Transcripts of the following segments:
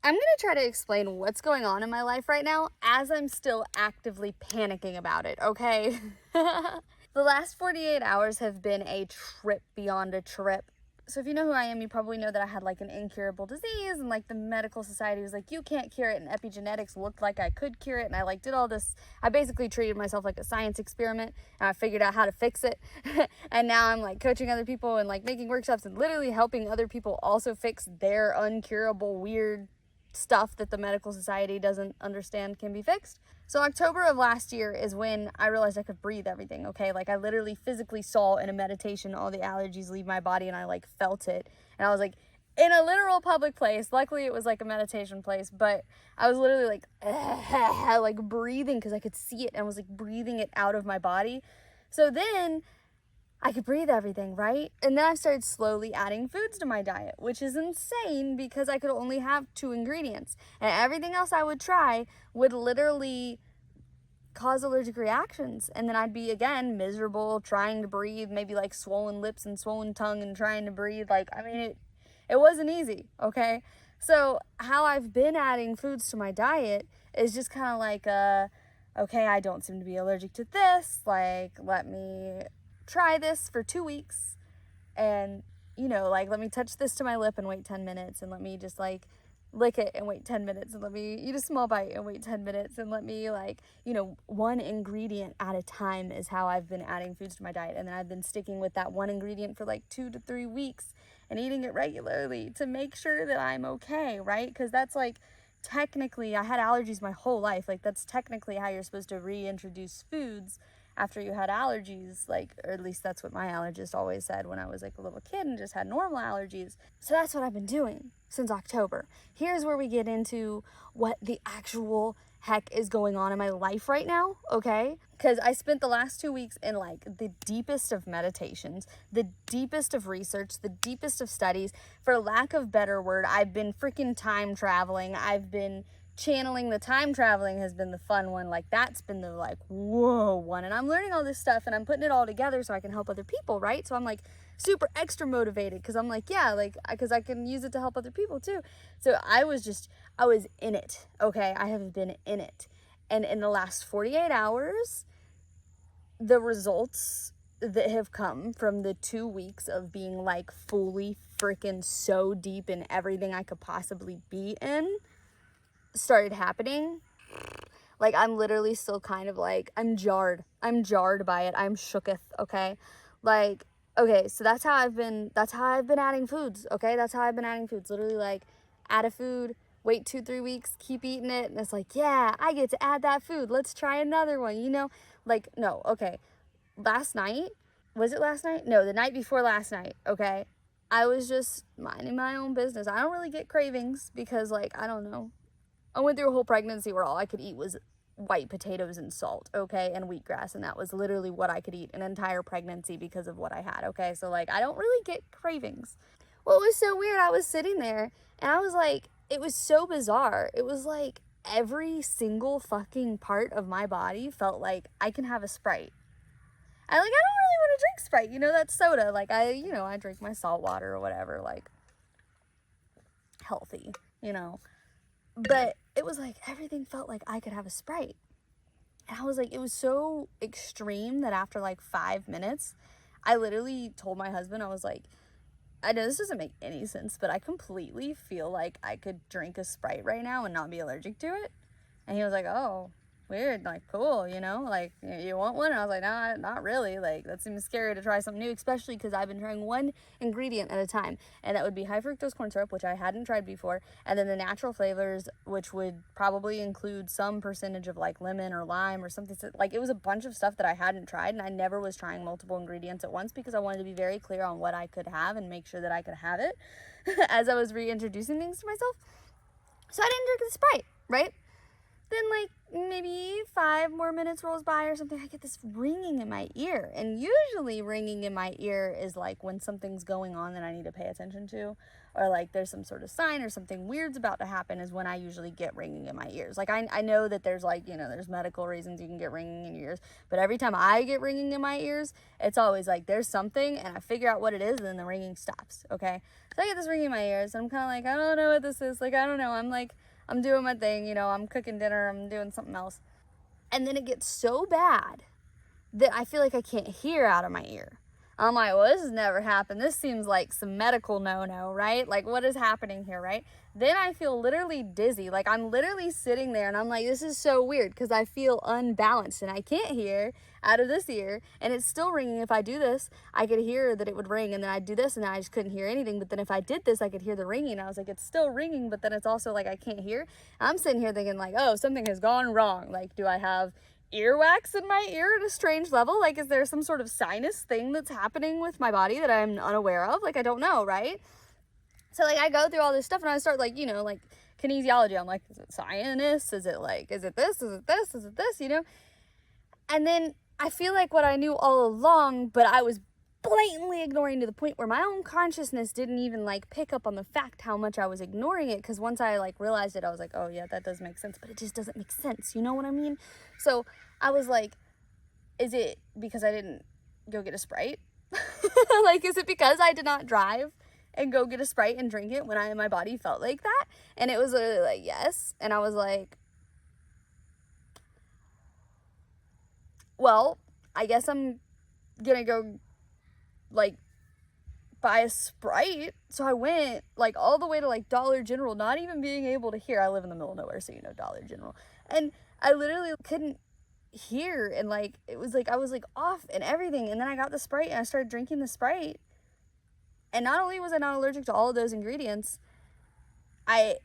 I'm going to try to explain what's going on in my life right now as I'm still actively panicking about it, okay? The last 48 hours have been a trip beyond a trip. So if you know who I am, you probably know that I had like an incurable disease, and like the medical society was like, you can't cure it, and epigenetics looked like I could cure it, and I like did all this. I basically treated myself like a science experiment, and I figured out how to fix it. And now I'm like coaching other people and like making workshops and literally helping other people also fix their uncurable weird stuff that the medical society doesn't understand can be fixed. So October of last year is when I realized I could breathe everything, okay? Like I literally physically saw in a meditation all the allergies leave my body, and I like felt it. And I was like in a literal public place. Luckily it was like a meditation place, but I was literally like like breathing because I could see it, and I was like breathing it out of my body. So then I could breathe everything, right? And then I started slowly adding foods to my diet, which is insane because I could only have 2 ingredients. And everything else I would try would literally cause allergic reactions. And then I'd be, again, miserable, trying to breathe, maybe like swollen lips and swollen tongue and trying to breathe. Like, I mean, it wasn't easy, okay? So how I've been adding foods to my diet is just kind of like, okay, I don't seem to be allergic to this. Like, let me try this for 2 weeks, and like let me touch this to my lip and wait 10 minutes, and let me just like lick it and wait 10 minutes, and let me eat a small bite and wait 10 minutes, and let me like one ingredient at a time is how I've been adding foods to my diet. And then I've been sticking with that one ingredient for like 2 to 3 weeks and eating it regularly to make sure that I'm okay, right? Because that's like technically, I had allergies my whole life. Like that's technically how you're supposed to reintroduce foods after you had allergies, like, or at least that's what my allergist always said when I was like a little kid and just had normal allergies. So that's what I've been doing since October. Here's where we get into what the actual heck is going on in my life right now, okay? Because I spent the last 2 weeks in like the deepest of meditations, the deepest of research, the deepest of studies. For lack of better word, I've been freaking time traveling. I've been channeling. The time traveling has been the fun one. Like that's been the like whoa one, and I'm learning all this stuff and I'm putting it all together so I can help other people, right? So I'm like super extra motivated because I'm like, yeah, like because I can use it to help other people too. So I was in it, okay? I have been in it, and in the last 48 hours the results that have come from the 2 weeks of being like fully freaking so deep in everything I could possibly be in started happening. Like I'm literally still kind of like I'm jarred by it. I'm shooketh, okay? Like, okay, so that's how I've been adding foods, okay? That's how I've been adding foods. Literally like add a food, wait 2-3 weeks, keep eating it, and it's like, yeah, I get to add that food, let's try another one. Like, no, okay, last night, was it last night? No, the night before last night, okay? I was just minding my own business. I don't really get cravings because, like, I don't know, I went through a whole pregnancy where all I could eat was white potatoes and salt, okay, and wheatgrass, and that was literally what I could eat an entire pregnancy because of what I had, okay? So, like, I don't really get cravings. Well, it was so weird. I was sitting there, and I was like, it was so bizarre. It was like every single fucking part of my body felt like I can have a Sprite. I don't really want to drink Sprite. That's soda. Like, I drink my salt water or whatever, like, healthy, But it was like everything felt like I could have a Sprite. And I was like, it was so extreme that after like 5 minutes, I literally told my husband, I was like, I know this doesn't make any sense, but I completely feel like I could drink a Sprite right now and not be allergic to it. And he was like, oh, weird, like, cool, like, you want one? And I was like, nah, not really. Like, that seems scary to try something new, especially because I've been trying one ingredient at a time, and that would be high fructose corn syrup, which I hadn't tried before, and then the natural flavors, which would probably include some percentage of like lemon or lime or something. Like, it was a bunch of stuff that I hadn't tried, and I never was trying multiple ingredients at once because I wanted to be very clear on what I could have and make sure that I could have it as I was reintroducing things to myself. So I didn't drink the Sprite, right? Then like maybe 5 more minutes rolls by or something, I get this ringing in my ear. And usually ringing in my ear is like when something's going on that I need to pay attention to. or like there's some sort of sign or something weird's about to happen is when I usually get ringing in my ears. Like I know that there's like, you know, there's medical reasons you can get ringing in your ears, but every time I get ringing in my ears, it's always like there's something and I figure out what it is and then the ringing stops, okay? So I get this ringing in my ears and I'm kind of like, I don't know what this is. Like, I don't know. I'm doing my thing, you know, I'm cooking dinner, I'm doing something else. And then it gets so bad that I feel like I can't hear out of my ear. I'm like, well, this has never happened. This seems like some medical no-no, right? Like, what is happening here, right? Then I feel literally dizzy. Like, I'm literally sitting there and I'm like, this is so weird because I feel unbalanced and I can't hear out of this ear and it's still ringing. If I do this, I could hear that it would ring, and then I'd do this and then I just couldn't hear anything. But then if I did this, I could hear the ringing. I was like, it's still ringing, but then it's also like I can't hear. I'm sitting here thinking like, oh, something has gone wrong. Like, do I have earwax in my ear at a strange level? Like, is there some sort of sinus thing that's happening with my body that I'm unaware of? Like, I don't know, right? So like I go through all this stuff and I start like, you know, like kinesiology. I'm like, is it sinus? Is it like, is it this? Is it this? Is it this? You know? And then I feel like what I knew all along, but I was blatantly ignoring to the point where my own consciousness didn't even like pick up on the fact how much I was ignoring it. Because once I like realized it, I was like, oh yeah, that does make sense, but it just doesn't make sense. You know what I mean? So I was like, is it because I didn't go get a Sprite? Like, is it because I did not drive and go get a Sprite and drink it when my body felt like that? And it was literally like, yes. And I was like, well, I guess I'm gonna go like buy a Sprite. So I went like all the way to like Dollar General, not even being able to hear. I live in the middle of nowhere, so you know, Dollar General. And I literally couldn't hear, and like it was like I was like off and everything. And then I got the Sprite and I started drinking the Sprite. And not only was I not allergic to all of those ingredients, I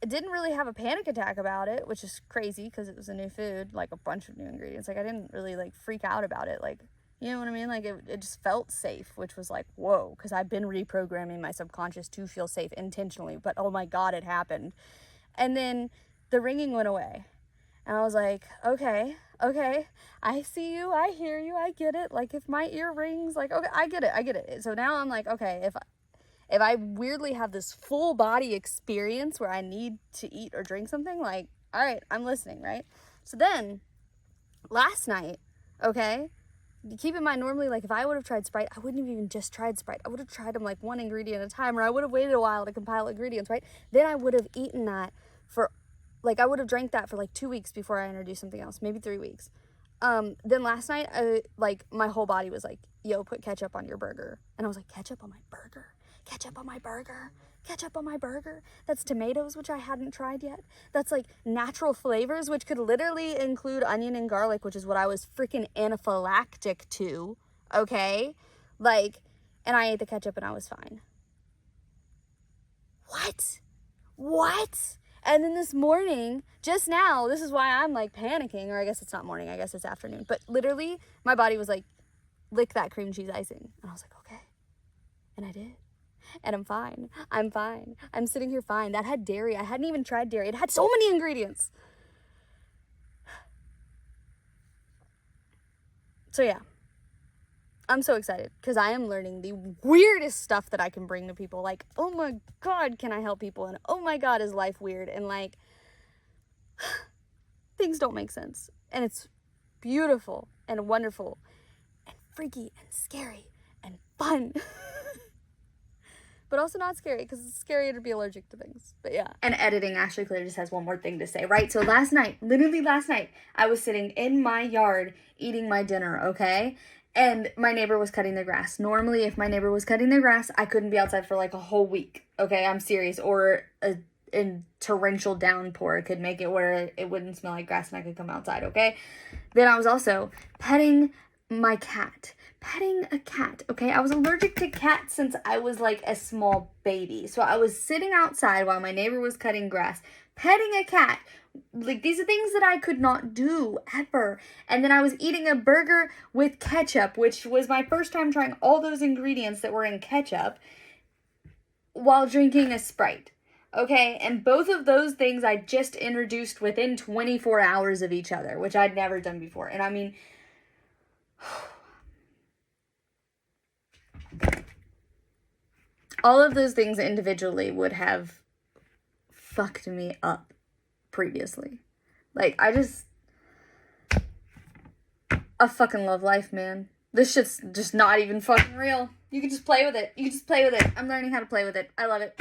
didn't really have a panic attack about it, which is crazy because it was a new food, like a bunch of new ingredients. Like I didn't really like freak out about it. Like, you know what I mean? Like it just felt safe, which was like, whoa, because I've been reprogramming my subconscious to feel safe intentionally, but oh my God, it happened. And then the ringing went away. And I was like, okay, I see you, I hear you, I get it. Like if my ear rings, like, okay, I get it. So now I'm like, okay, if I weirdly have this full body experience where I need to eat or drink something, like, all right, I'm listening, right? So then last night, okay, keep in mind, normally, like if I would have tried Sprite, I wouldn't have even just tried Sprite. I would have tried them like one ingredient at a time, or I would have waited a while to compile ingredients, right? Then I would have eaten that for like, I would have drank that for like 2 weeks before I introduced something else, maybe 3 weeks. Then last night, my whole body was like, yo, put ketchup on your burger. And I was like, ketchup on my burger? Ketchup on my burger? Ketchup on my burger? That's tomatoes, which I hadn't tried yet. That's like natural flavors, which could literally include onion and garlic, which is what I was freaking anaphylactic to, okay? Like, and I ate the ketchup and I was fine. What? And then this morning, just now, this is why I'm like panicking, or I guess it's not morning, I guess it's afternoon. But literally, my body was like, lick that cream cheese icing. And I was like, okay. And I did. And I'm fine. I'm sitting here fine. That had dairy. I hadn't even tried dairy. It had so many ingredients. So yeah. I'm so excited because I am learning the weirdest stuff that I can bring to people. Like, oh my God, can I help people? And oh my God, is life weird? And like, things don't make sense. And it's beautiful and wonderful and freaky and scary and fun. But also not scary, because it's scary to be allergic to things. But yeah. And editing, Ashley Claire just has one more thing to say, right? So literally last night, I was sitting in my yard eating my dinner, okay? And my neighbor was cutting their grass. Normally, if my neighbor was cutting their grass, I couldn't be outside for like a whole week. Okay, I'm serious. Or a torrential downpour could make it where it wouldn't smell like grass and I could come outside, okay? Then I was also petting my cat. Petting a cat, okay? I was allergic to cats since I was like a small baby. So I was sitting outside while my neighbor was cutting grass, petting a cat. Like, these are things that I could not do ever. And then I was eating a burger with ketchup, which was my first time trying all those ingredients that were in ketchup, while drinking a Sprite. Okay, and both of those things I just introduced within 24 hours of each other, which I'd never done before. And I mean, All of those things individually would have fucked me up previously. Like, I fucking love life, man. This shit's just not even fucking real. You can just play with it. I'm learning how to play with it. I love it.